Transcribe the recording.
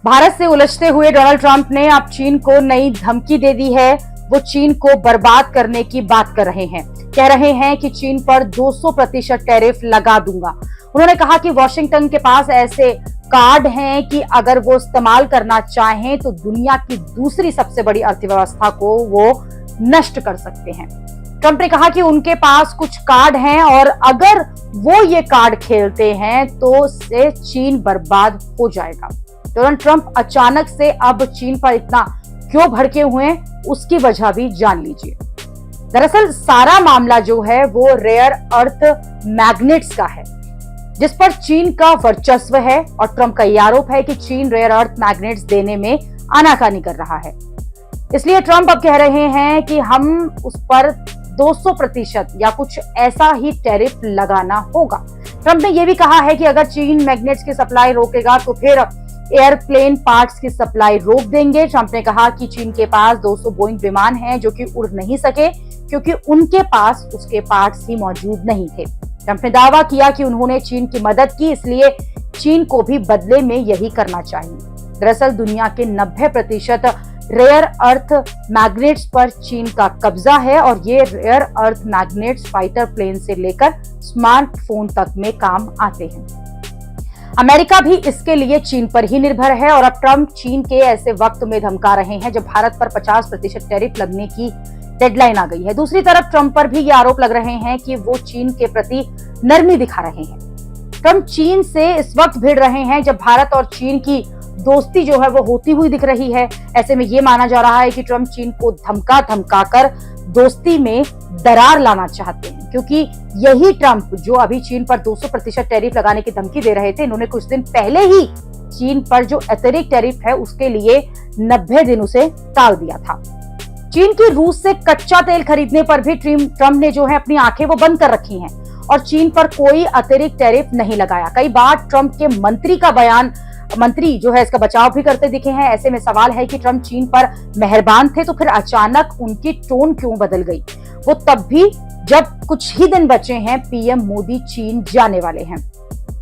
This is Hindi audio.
भारत से उलझते हुए डोनाल्ड ट्रंप ने अब चीन को नई धमकी दे दी है। वो चीन को बर्बाद करने की बात कर रहे हैं। कह रहे हैं कि चीन पर 200% टैरिफ लगा दूंगा। उन्होंने कहा कि वॉशिंगटन के पास ऐसे कार्ड हैं कि अगर वो इस्तेमाल करना चाहें तो दुनिया की दूसरी सबसे बड़ी अर्थव्यवस्था को वो नष्ट कर सकते हैं। ट्रंप ने कहा कि उनके पास कुछ कार्ड हैं और अगर वो ये कार्ड खेलते हैं तो उससे चीन बर्बाद हो जाएगा। डोनाल्ड ट्रंप अचानक से अब चीन पर इतना क्यों भड़के हुए हैं, उसकी वजह भी जान लीजिए। दरअसल सारा मामला जो है वो रेयर अर्थ मैग्नेट्स का है, जिस पर चीन का वर्चस्व है और ट्रंप का यह आरोप है कि चीन रेयर अर्थ मैग्नेट्स देने में आनाकानी कर रहा है। इसलिए ट्रंप अब कह रहे हैं कि हम उस पर 200% या कुछ ऐसा ही टैरिफ लगाना होगा। ट्रंप ने यह भी कहा है कि अगर चीन मैग्नेट्स की सप्लाई रोकेगा तो फिर एयरप्लेन पार्ट्स की सप्लाई रोक देंगे। ट्रंप ने कहा कि चीन के पास 200 बोइंग विमान हैं जो कि उड़ नहीं सके क्योंकि उनके पास उसके पार्ट्स ही मौजूद नहीं थे। ट्रंप ने दावा किया कि उन्होंने चीन की मदद की, इसलिए चीन को भी बदले में यही करना चाहिए। दरअसल दुनिया के 90% रेयर अर्थ मैग्नेट्स पर चीन का कब्जा है और ये rare earth magnets fighter plane से लेकर स्मार्टफोन तक में काम आते हैं। अमेरिका भी इसके लिए चीन पर ही निर्भर है और अब ट्रंप चीन के ऐसे वक्त में धमका रहे हैं जब भारत पर 50% टैरिफ लगने की डेडलाइन आ गई है। दूसरी तरफ ट्रंप पर भी ये आरोप लग रहे हैं कि वो चीन के प्रति नरमी दिखा रहे हैं। ट्रंप चीन से इस वक्त भिड़ रहे हैं जब भारत और चीन की दोस्ती जो है वो होती हुई दिख रही है। ऐसे में ये माना जा रहा है कि ट्रंप चीन को धमका कर दोस्ती में दरार लाना चाहते हैं, क्योंकि यही ट्रंप जो अभी चीन पर 200% टैरिफ लगाने की धमकी दे रहे थे, इन्होंने कुछ दिन पहले ही चीन पर जो अतिरिक्त टैरिफ है उसके लिए 90 दिन उसे टाल दिया था। चीन की रूस से कच्चा तेल खरीदने पर भी ट्रंप ने जो है अपनी आंखें वो बंद कर रखी हैं और चीन पर कोई अतिरिक्त टैरिफ नहीं लगाया। कई बार ट्रंप के मंत्री जो है इसका बचाव भी करते दिखे हैं। ऐसे में सवाल है कि ट्रंप चीन पर मेहरबान थे तो फिर अचानक उनकी टोन क्यों बदल गई, वो तब भी जब कुछ ही दिन बचे हैं पीएम मोदी चीन जाने वाले हैं।